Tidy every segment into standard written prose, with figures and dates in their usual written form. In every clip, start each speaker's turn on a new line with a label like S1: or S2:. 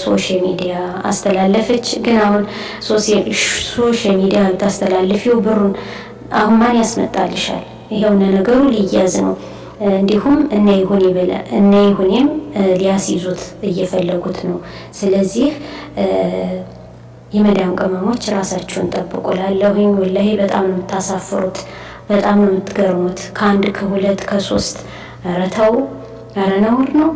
S1: ሶሻል ሚዲያ አስተላለፈች። ግን አሁን ሶሻል ሚዲያ ብታስተላልፊው ብሩን አሁን ማን ያስመጣልሻል? ይሄውና ነገሩ ሊያዝ ነው። እንዲሁም እነ ይሁኔም ሊያስይዙት እየፈለጉት ነው። ስለዚህ የመዳም ቅመሞች ራሳችሁን ጠብቁ ላለሁኝ። ወላሂ በጣም ነው የምታሳፍሩት፣ በጣም ነው የምትገርሙት። ከአንድ ከሁለት ከሶስት ኧረ ተው፣ ኧረ ነውር ነው።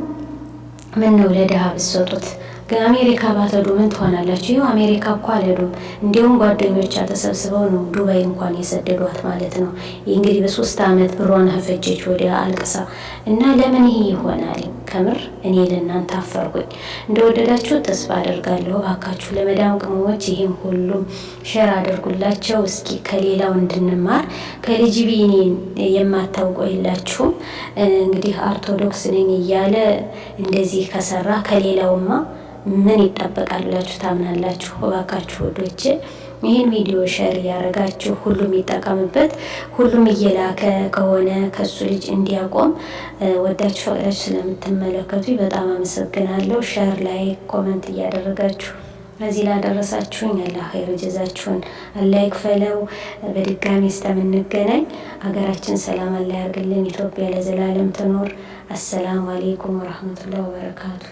S1: ምን ነው ለድሃ ብትሰጡት። ግን አሜሪካ ባትሄዱ ምን ትሆናላችሁ? ይኸው አሜሪካ እኮ አልሄዱም። እንዲሁም ጓደኞቿ ተሰብስበው ነው ዱባይ እንኳን የሰደዷት ማለት ነው። ይህ እንግዲህ በ3 ዓመት ብሯን ፈጀች ወዲያ አልቅሳ እና ለምን ይሄ ይሆናል? ከምር እኔ ለእናንተ አፈርኩኝ። እንደወደዳችሁ ተስፋ አደርጋለሁ። እባካችሁ ለመዳም ቅመሞች ይሄን ሁሉም ሼር አድርጉላቸው። እስኪ ከሌላው እንድንማር። ከልጅ ቢኔን የማታውቁ የላችሁም። እንግዲህ ኦርቶዶክስ ነኝ እያለ እንደዚህ ከሰራ ከሌላውማ ምን ይጠበቃል ብላችሁ ታምናላችሁ? እባካችሁ ወዶቼ ይህን ቪዲዮ ሼር ያደረጋችሁ ሁሉም ይጠቀምበት። ሁሉም እየላከ ከሆነ ከሱ ልጅ እንዲያቆም ወዳችሁ ፈቅዳችሁ ስለምትመለከቱ በጣም አመሰግናለሁ። ሼር ላይ ኮሜንት እያደረጋችሁ እዚህ ላደረሳችሁኝ አላህ ኸይር ጀዛችሁን አላህ ይክፈለው። በድጋሚ እስከምንገናኝ ሀገራችን ሰላም አላህ ያርግልን። ኢትዮጵያ ለዘላለም ትኖር። አሰላሙ አለይኩም ወራህመቱላሂ ወበረካቱ።